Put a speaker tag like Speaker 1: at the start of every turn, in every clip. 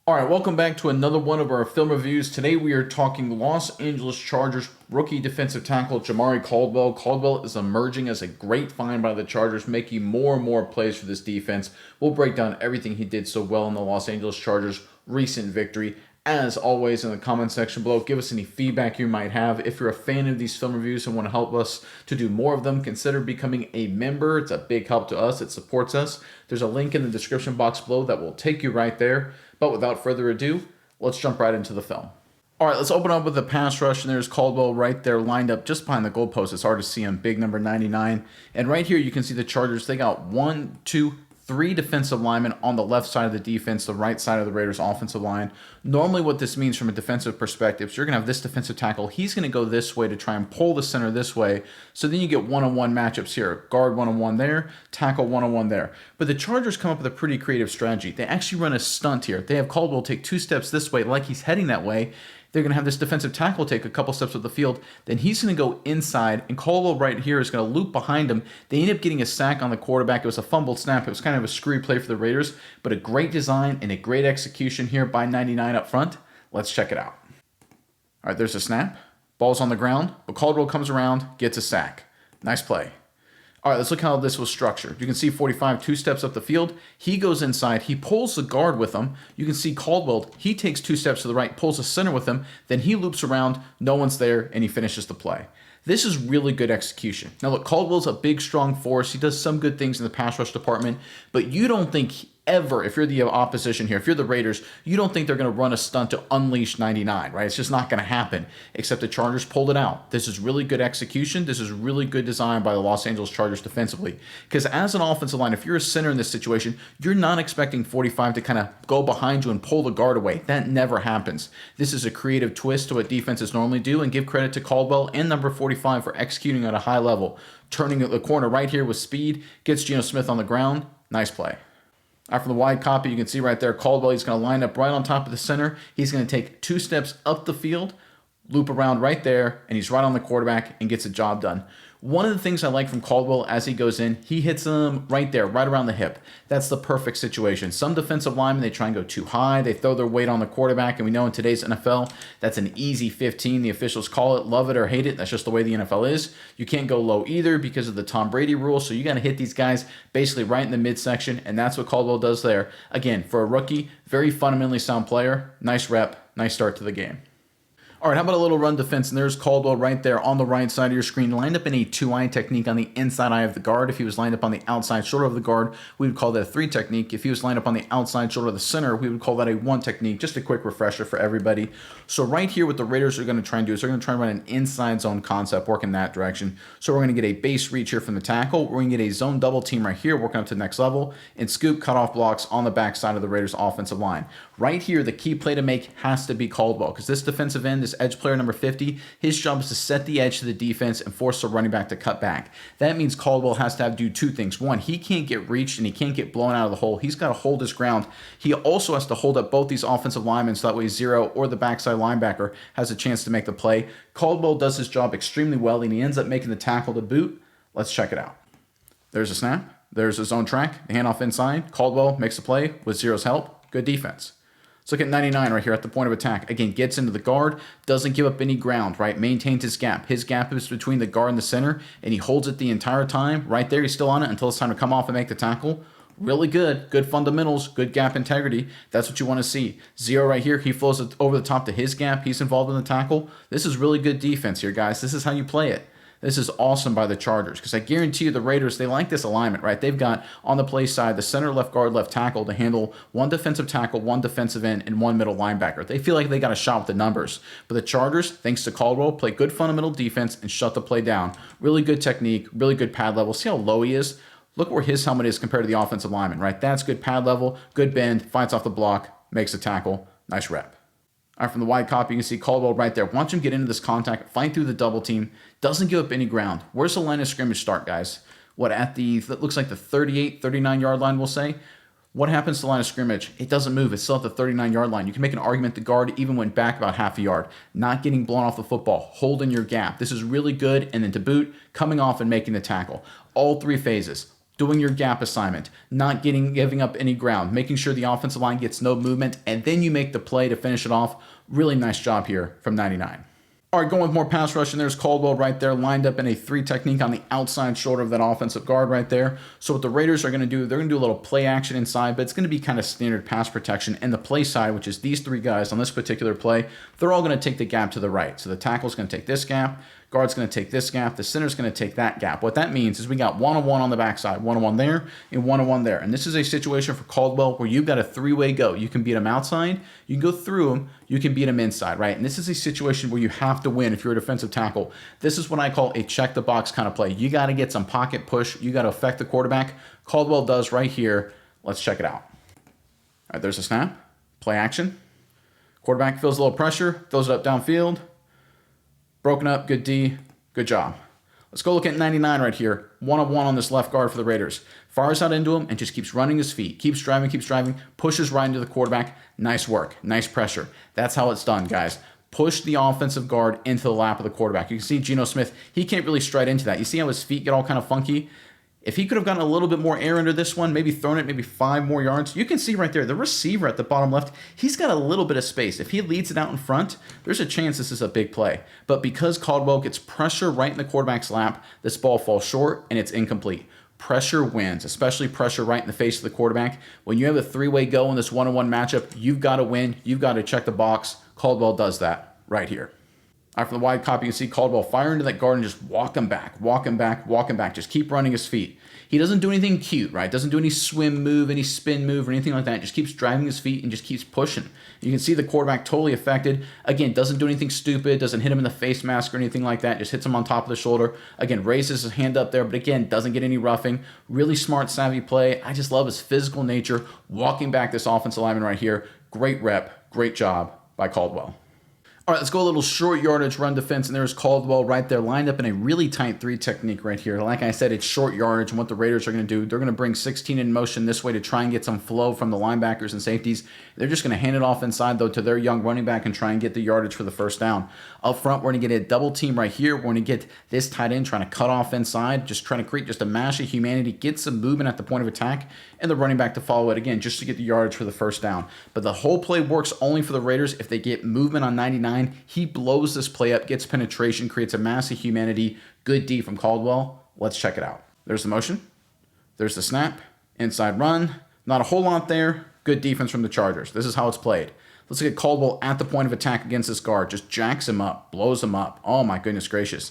Speaker 1: All right, welcome back to another one of our film reviews. Today we are talking Los Angeles Chargers rookie defensive tackle Jamaree Caldwell. Caldwell is emerging as a great find by the Chargers, making more and more plays for this defense. We'll break down everything he did so well in the Los Angeles Chargers' recent victory. As always, in the comment section below, give us any feedback you might have. If you're a fan of these film reviews and want to help us to do more of them, consider becoming a member. It's a big help to us. It supports us. There's a link in the description box below that will take you right there. But without further ado, let's jump right into the film. All right, let's open up with the pass rush, and there's Caldwell right there lined up just behind the goalpost. It's hard to see him, big number 99. And right here you can see the Chargers. They got 1, 2, 3 defensive linemen on the left side of the defense, the right side of the Raiders' offensive line. Normally what this means from a defensive perspective is you're going to have this defensive tackle. He's going to go this way to try and pull the center this way. So then you get one-on-one matchups here. Guard one-on-one there, tackle one-on-one there. But the Chargers come up with a pretty creative strategy. They actually run a stunt here. They have Caldwell take 2 steps this way like he's heading that way. They're going to have this defensive tackle take a couple steps up the field. Then he's going to go inside, and Caldwell right here is going to loop behind him. They end up getting a sack on the quarterback. It was a fumbled snap. It was kind of a screwy play for the Raiders, but a great design and a great execution here by 99 up front. Let's check it out. All right, there's a snap. Ball's on the ground, but Caldwell comes around, gets a sack. Nice play. All right, let's look how this was structured. You can see 45, 2 steps up the field. He goes inside. He pulls the guard with him. You can see Caldwell, he takes 2 steps to the right, pulls the center with him. Then he loops around. No one's there, and he finishes the play. This is really good execution. Now, look, Caldwell's a big, strong force. He does some good things in the pass rush department, but you don't think ever, if you're the opposition here, if you're the Raiders, you don't think they're going to run a stunt to unleash 99, right? It's just not going to happen, except the Chargers pulled it out. This is really good execution. This is really good design by the Los Angeles Chargers defensively. Because as an offensive line, if you're a center in this situation, you're not expecting 45 to kind of go behind you and pull the guard away. That never happens. This is a creative twist to what defenses normally do, and give credit to Caldwell and number 45 for executing at a high level. Turning the corner right here with speed, gets Geno Smith on the ground. Nice play. After the wide copy, you can see right there, Caldwell, he's going to line up right on top of the center. He's going to take 2 steps up the field, loop around right there, and he's right on the quarterback and gets the job done. One of the things I like from Caldwell as he goes in, he hits him right there, right around the hip. That's the perfect situation. Some defensive linemen, they try and go too high. They throw their weight on the quarterback, and we know in today's NFL, that's an easy 15. The officials call it, love it or hate it. That's just the way the NFL is. You can't go low either because of the Tom Brady rule, so you got to hit these guys basically right in the midsection, and that's what Caldwell does there. Again, for a rookie, very fundamentally sound player. Nice rep, nice start to the game. All right, how about a little run defense? And there's Caldwell right there on the right side of your screen, lined up in a 2-eye technique on the inside eye of the guard. If he was lined up on the outside shoulder of the guard, we would call that a 3 technique. If he was lined up on the outside shoulder of the center, we would call that a 1 technique. Just a quick refresher for everybody. So right here, what the Raiders are going to try and do is they're going to try and run an inside zone concept, work in that direction. So we're going to get a base reach here from the tackle. We're going to get a zone double team right here, working up to the next level, and scoop cutoff blocks on the backside of the Raiders offensive line. Right here, the key play to make has to be Caldwell, because this defensive end, this edge player number 50, his job is to set the edge to the defense and force the running back to cut back. That means Caldwell has to do 2 things. 1, he can't get reached and he can't get blown out of the hole. He's got to hold his ground. He also has to hold up both these offensive linemen so that way 0 or the backside linebacker has a chance to make the play. Caldwell does his job extremely well, and he ends up making the tackle to boot. Let's check it out. There's a snap. There's a zone track. The handoff inside. Caldwell makes the play with Zero's help. Good defense. Let's look at 99 right here at the point of attack. Again, gets into the guard, doesn't give up any ground, right? Maintains his gap. His gap is between the guard and the center, and he holds it the entire time. Right there, he's still on it until it's time to come off and make the tackle. Really good. Good fundamentals, good gap integrity. That's what you want to see. 0 right here, he flows it over the top to his gap. He's involved in the tackle. This is really good defense here, guys. This is how you play it. This is awesome by the Chargers, because I guarantee you the Raiders, they like this alignment, right? They've got on the play side the center, left guard, left tackle to handle 1 defensive tackle, 1 defensive end, and 1 middle linebacker. They feel like they got a shot with the numbers. But the Chargers, thanks to Caldwell, play good fundamental defense and shut the play down. Really good technique, really good pad level. See how low he is? Look where his helmet is compared to the offensive lineman, right? That's good pad level, good bend, fights off the block, makes a tackle. Nice rep. All right, from the wide copy, you can see Caldwell right there. Watch him get into this contact, fight through the double team, doesn't give up any ground. Where's the line of scrimmage start, guys? What, at the, that looks like the 38, 39-yard line, we'll say? What happens to the line of scrimmage? It doesn't move. It's still at the 39-yard line. You can make an argument the guard even went back about half a yard. Not getting blown off the football, holding your gap. This is really good, and then to boot, coming off and making the tackle. All 3 phases. doing your gap assignment, not giving up any ground, making sure the offensive line gets no movement, and then you make the play to finish it off. Really nice job here from 99. All right, going with more pass rush, and there's Caldwell right there, lined up in a 3 technique on the outside shoulder of that offensive guard right there. So what the Raiders are going to do, they're going to do a little play action inside, but it's going to be kind of standard pass protection. And the play side, which is these 3 guys on this particular play, they're all going to take the gap to the right. So the tackle's going to take this gap, guard's going to take this gap, the center's going to take that gap. What that means is we got one-on-one on the backside, one-on-one there, and one-on-one there. And this is a situation for Caldwell where you've got a 3-way go. You can beat him outside, you can go through him, you can beat him inside, right? And this is a situation where you have to win if you're a defensive tackle. This is what I call a check-the-box kind of play. You got to get some pocket push. You got to affect the quarterback. Caldwell does right here. Let's check it out. All right, there's a snap. Play action. Quarterback feels a little pressure, throws it up downfield. Broken up, good D, good job. Let's go look at 99 right here. One-on-one on this left guard for the Raiders. Fires out into him and just keeps running his feet. Keeps driving, pushes right into the quarterback. Nice work, nice pressure. That's how it's done, guys. Push the offensive guard into the lap of the quarterback. You can see Geno Smith, he can't really stride into that. You see how his feet get all kind of funky? If he could have gotten a little bit more air under this one, maybe thrown it maybe 5 more yards, you can see right there, the receiver at the bottom left, he's got a little bit of space. If he leads it out in front, there's a chance this is a big play. But because Caldwell gets pressure right in the quarterback's lap, this ball falls short and it's incomplete. Pressure wins, especially pressure right in the face of the quarterback. When you have a 3-way go in this one-on-one matchup, you've got to win. You've got to check the box. Caldwell does that right here. All right, from the wide copy, you can see Caldwell fire into that guard and just walk him back. Just keep running his feet. He doesn't do anything cute, right? Doesn't do any swim move, any spin move, or anything like that. Just keeps driving his feet and just keeps pushing. You can see the quarterback totally affected. Again, doesn't do anything stupid, doesn't hit him in the face mask or anything like that. Just hits him on top of the shoulder. Again, raises his hand up there, but again, doesn't get any roughing. Really smart, savvy play. I just love his physical nature. Walking back this offensive lineman right here. Great rep, great job by Caldwell. All right, let's go a little short yardage run defense, and there's Caldwell right there lined up in a really tight 3 technique right here. Like I said, it's short yardage, and what the Raiders are going to do, they're going to bring 16 in motion this way to try and get some flow from the linebackers and safeties. They're just going to hand it off inside, though, to their young running back and try and get the yardage for the first down. Up front, we're going to get a double team right here. We're going to get this tight end trying to cut off inside, just trying to create just a mash of humanity, get some movement at the point of attack, and the running back to follow it again just to get the yardage for the first down. But the whole play works only for the Raiders if they get movement on 99. He blows this play up, gets penetration, creates a mass of humanity. Good D from Caldwell. Let's check it out. There's the motion. There's the snap. Inside run. Not a whole lot there. Good defense from the Chargers. This is how it's played. Let's look at Caldwell at the point of attack against this guard. Just jacks him up, blows him up. Oh my goodness gracious.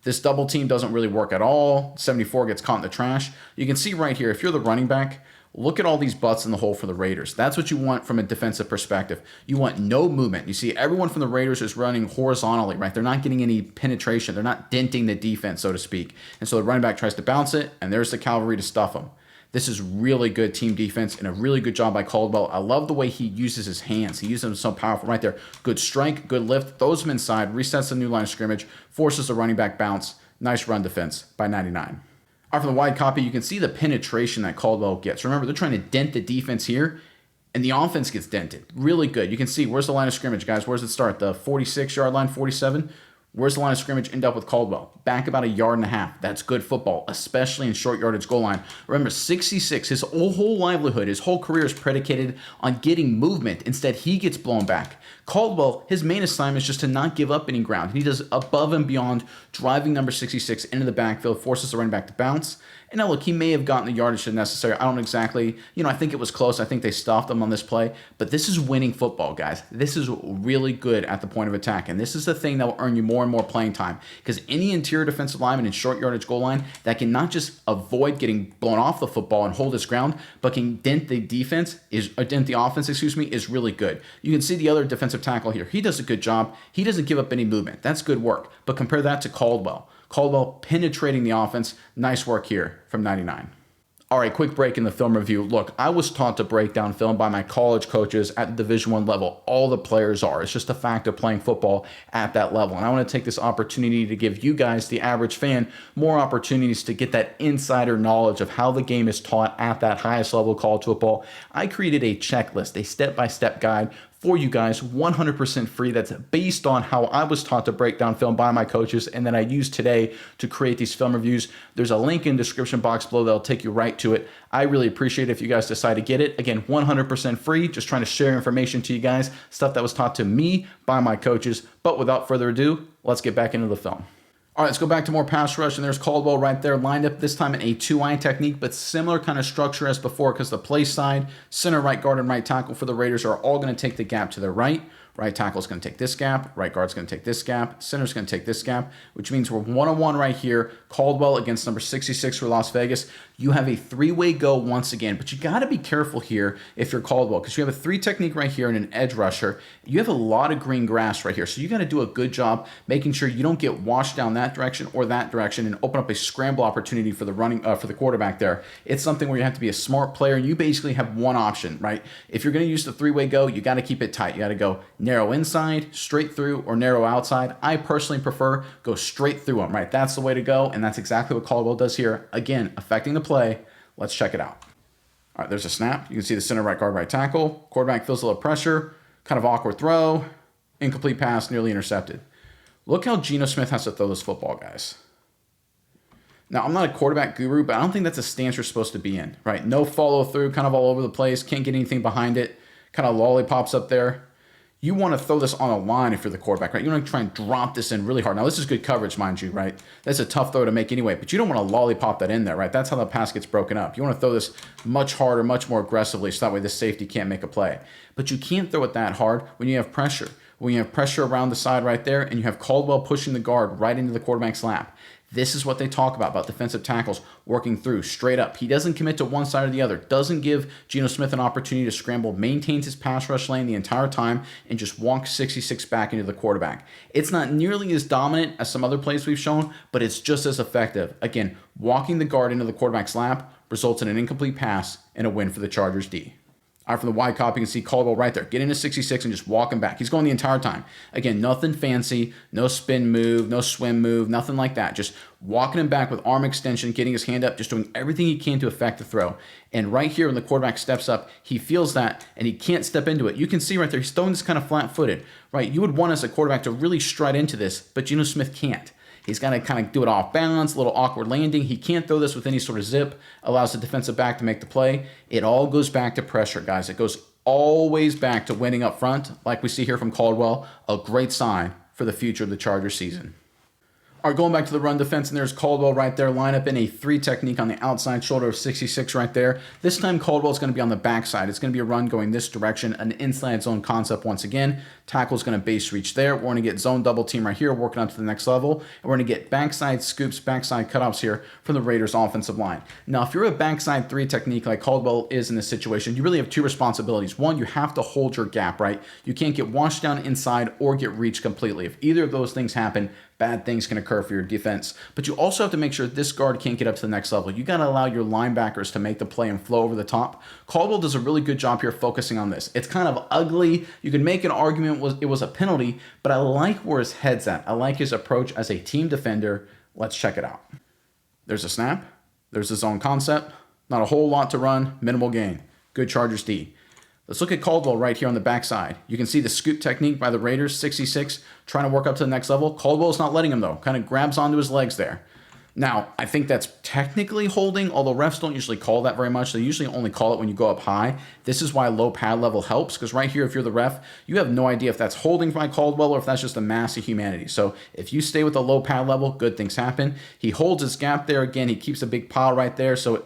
Speaker 1: This double team doesn't really work at all. 74 gets caught in the trash. You can see right here, if you're the running back, look at all these butts in the hole for the Raiders. That's what you want from a defensive perspective. You want no movement. You see everyone from the Raiders is running horizontally, right? They're not getting any penetration. They're not denting the defense, so to speak. And so the running back tries to bounce it, and there's the cavalry to stuff them. This is really good team defense and a really good job by Caldwell. I love the way he uses his hands. He uses them so powerful right there. Good strike, good lift, throws him inside, resets the new line of scrimmage, forces the running back bounce. Nice run defense by 99. All right, from the wide copy, you can see the penetration that Caldwell gets. Remember, they're trying to dent the defense here, and the offense gets dented. Really good. You can see, where's the line of scrimmage, guys? Where's it start? The 46-yard line, 47? Where's the line of scrimmage end up with Caldwell? Back about 1.5 yards. That's good football, especially in short yardage goal line. Remember, 66, his whole livelihood, his whole career is predicated on getting movement. Instead, he gets blown back. Caldwell, his main assignment is just to not give up any ground. He does above and beyond, driving number 66 into the backfield, forces the running back to bounce. And now look, he may have gotten the yardage necessary. I don't exactly, I think it was close. I think they stuffed him on this play. But this is winning football, guys. This is really good at the point of attack. And this is the thing that will earn you more and more playing time. Because any interior defensive lineman in short yardage goal line that can not just avoid getting blown off the football and hold his ground, but can dent the offense, is really good. You can see the other defensive tackle here. He does a good job. He doesn't give up any movement. That's good work. But compare that to Caldwell. Caldwell penetrating the offense. Nice work here from 99. All right, quick break in the film review. Look, I was taught to break down film by my college coaches at the Division I level. All the players are. It's just a fact of playing football at that level. And I want to take this opportunity to give you guys, the average fan, more opportunities to get that insider knowledge of how the game is taught at that highest level of college football. I created a checklist, a step-by-step guide
Speaker 2: for you guys, 100% free. That's based on how I was taught to break down film by my coaches and that I use today to create these film reviews. There's a link in the description box below that'll take you right to it. I really appreciate it if you guys decide to get it. Again, 100% free, just trying to share information to you guys, stuff that was taught to me by my coaches. But without further ado, let's get back into the film. All right, let's go back to more pass rush, and there's Caldwell right there lined up, this time in a two-eye technique, but similar kind of structure as before because the play side, center right guard, and right tackle for the Raiders are all going to take the gap to their right. Right tackle is going to take this gap. Right guard's going to take this gap. Center's going to take this gap, which means we're one-on-one right here. Caldwell against number 66 for Las Vegas. You have a three-way go once again, but you got to be careful here if you're Caldwell because you have a three technique right here and an edge rusher. You have a lot of green grass right here, so you got to do a good job making sure you don't get washed down that direction or that direction and open up a scramble opportunity for the running for the quarterback there. It's something where you have to be a smart player, and you basically have one option, right? If you're going to use the three-way go, you got to keep it tight. You got to go narrow inside, straight through, or narrow outside. I personally prefer go straight through them, right? That's the way to go, and that's exactly what Caldwell does here. Again, affecting the play. Let's check it out. All right, there's a snap. You can see the center right guard, right tackle. Quarterback feels a little pressure. Kind of awkward throw. Incomplete pass, nearly intercepted. Look how Geno Smith has to throw this football, guys. Now, I'm not a quarterback guru, but I don't think that's a stance you're supposed to be in, right? No follow through, kind of all over the place. Can't get anything behind it. Kind of lollipops up there. You want to throw this on a line if you're the quarterback, right? You want to try and drop this in really hard. Now, this is good coverage, mind you, right? That's a tough throw to make anyway, but you don't want to lollipop that in there, right? That's how the pass gets broken up. You want to throw this much harder, much more aggressively, so that way the safety can't make a play. But you can't throw it that hard when you have pressure. When you have pressure around the side right there and you have Caldwell pushing the guard right into the quarterback's lap. This is what they talk about defensive tackles working through straight up. He doesn't commit to one side or the other, doesn't give Geno Smith an opportunity to scramble, maintains his pass rush lane the entire time, and just walks 66 back into the quarterback. It's not nearly as dominant as some other plays we've shown, but it's just as effective. Again, walking the guard into the quarterback's lap results in an incomplete pass and a win for the Chargers D. All right, from the wide copy, you can see Caldwell right there. Get into 66 and just walk him back. He's going the entire time. Again, nothing fancy, no spin move, no swim move, nothing like that. Just walking him back with arm extension, getting his hand up, just doing everything he can to affect the throw. And right here, when the quarterback steps up, he feels that, and he can't step into it. You can see right there, he's throwing this kind of flat-footed, right? You would want as a quarterback to really stride into this, but Geno Smith can't. He's got to kind of do it off balance, a little awkward landing. He can't throw this with any sort of zip, allows the defensive back to make the play. It all goes back to pressure, guys. It goes always back to winning up front, like we see here from Caldwell, a great sign for the future of the Chargers season. All right, going back to the run defense, and there's Caldwell right there, line up in a three technique on the outside shoulder of 66 right there. This time, Caldwell's going to be on the backside. It's going to be a run going this direction, an inside zone concept once again. Tackle's going to base reach there. We're going to get zone double team right here, working up to the next level. And we're going to get backside scoops, backside cutoffs here from the Raiders offensive line. Now, if you're a backside three technique like Caldwell is in this situation, you really have two responsibilities. One, you have to hold your gap, right? You can't get washed down inside or get reached completely. If either of those things happen, bad things can occur for your defense. But you also have to make sure this guard can't get up to the next level. You got to allow your linebackers to make the play and flow over the top. Caldwell does a really good job here focusing on this. It's kind of ugly. You can make an argument it was a penalty, but I like where his head's at. I like his approach as a team defender. Let's check it out. There's a snap. There's the zone concept. Not a whole lot to run. Minimal gain. Good Chargers D. Let's look at Caldwell right here on the backside. You can see the scoop technique by the Raiders, 66, trying to work up to the next level. Caldwell's not letting him, though. Kind of grabs onto his legs there. Now, I think that's technically holding, although refs don't usually call that very much. They usually only call it when you go up high. This is why low pad level helps, because right here, if you're the ref, you have no idea if that's holding by Caldwell or if that's just a mass of humanity. So if you stay with a low pad level, good things happen. He holds his gap there. Again, he keeps a big pile right there. So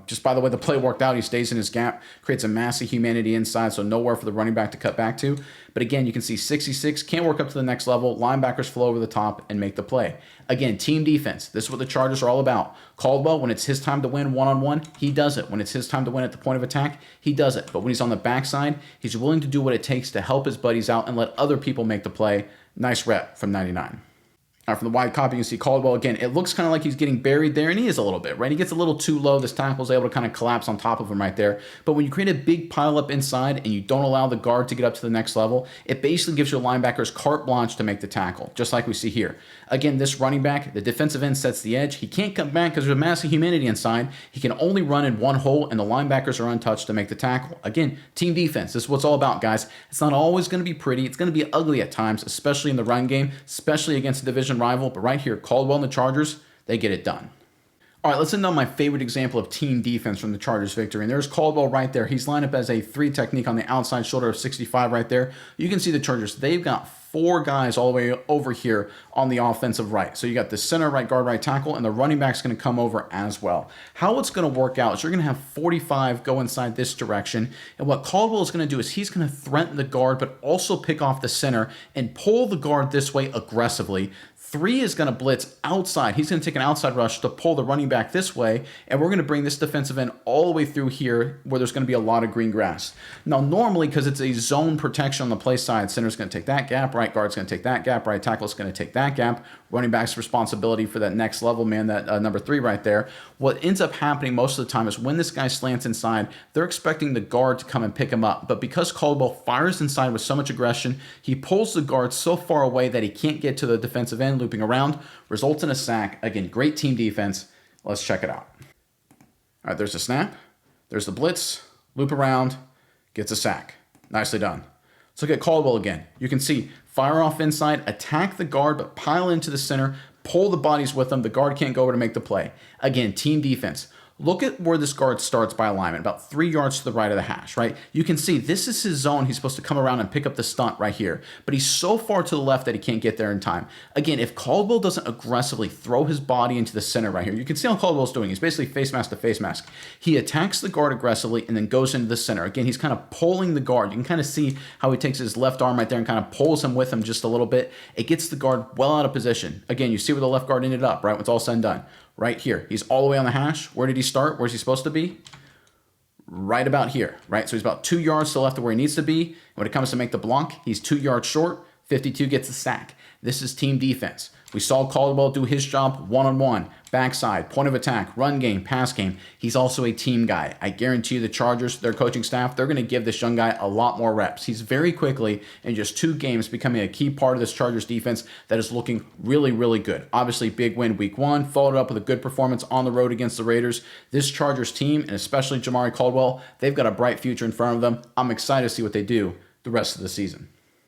Speaker 2: just by the way the play worked out, he stays in his gap, creates a mass of humanity inside, so nowhere for the running back to cut back to. But again, you can see 66 can't work up to the next level. Linebackers flow over the top and make the play. Again, team defense. This is what the Chargers are all about. Caldwell, when it's his time to win one-on-one, he does it. When it's his time to win at the point of attack, he does it. But when he's on the backside, he's willing to do what it takes to help his buddies out and let other people make the play. Nice rep from 99. From the wide copy, you can see Caldwell again. It looks kind of like he's getting buried there, and he is a little bit, right? He gets a little too low. This tackle is able to kind of collapse on top of him right there. But when you create a big pile up inside and you don't allow the guard to get up to the next level, it basically gives your linebackers carte blanche to make the tackle, just like we see here. Again, this running back, the defensive end sets the edge. He can't come back because there's a massive humidity inside. He can only run in one hole, and the linebackers are untouched to make the tackle. Again, team defense. This is what it's all about, guys. It's not always going to be pretty. It's going to be ugly at times, especially in the run game, especially against a division rival. But right here, Caldwell and the Chargers, they get it done. All right, let's end on my favorite example of team defense from the Chargers victory. And there's Caldwell right there. He's lined up as a 3 technique on the outside shoulder of 65 right there. You can see the Chargers, they've got 4 guys all the way over here on the offensive right. So you got the center, right guard, right tackle, and the running back's going to come over as well. How it's going to work out is you're going to have 45 go inside this direction. And what Caldwell is going to do is he's going to threaten the guard, but also pick off the center and pull the guard this way aggressively. 3 is going to blitz outside. He's going to take an outside rush to pull the running back this way, and we're going to bring this defensive end all the way through here where there's going to be a lot of green grass. Now, normally, because it's a zone protection on the play side, center's going to take that gap, right guard's going to take that gap, right tackle's going to take that gap, running back's responsibility for that next level man, that number 3 right there. What ends up happening most of the time is when this guy slants inside, they're expecting the guard to come and pick him up. But because Caldwell fires inside with so much aggression, he pulls the guard so far away that he can't get to the defensive end, looping around, results in a sack. Again, great team defense. Let's check it out. All right, there's the snap. There's the blitz. Loop around. Gets a sack. Nicely done. Let's look at Caldwell again. You can see fire off inside, attack the guard, but pile into the center, pull the bodies with them. The guard can't go over to make the play. Again, team defense. Look at where this guard starts by alignment, about 3 yards to the right of the hash, right? You can see this is his zone. He's supposed to come around and pick up the stunt right here, but he's so far to the left that he can't get there in time. Again, if Caldwell doesn't aggressively throw his body into the center right here, you can see how Caldwell's doing. He's basically face mask to face mask. He attacks the guard aggressively and then goes into the center. Again, he's kind of pulling the guard. You can kind of see how he takes his left arm right there and kind of pulls him with him just a little bit. It gets the guard well out of position. Again, you see where the left guard ended up, right? When it's all said and done. Right here. He's all the way on the hash. Where did he start? Where's he supposed to be? Right about here, right? So he's about 2 yards to the left of where he needs to be. When it comes to make the block, he's 2 yards short. 52 gets the sack. This is team defense. We saw Caldwell do his job one-on-one, backside, point of attack, run game, pass game. He's also a team guy. I guarantee you the Chargers, their coaching staff, they're going to give this young guy a lot more reps. He's very quickly, in just 2 games, becoming a key part of this Chargers defense that is looking really, really good. Obviously, big win week 1, followed up with a good performance on the road against the Raiders. This Chargers team, and especially Jamaree Caldwell, they've got a bright future in front of them. I'm excited to see what they do the rest of the season.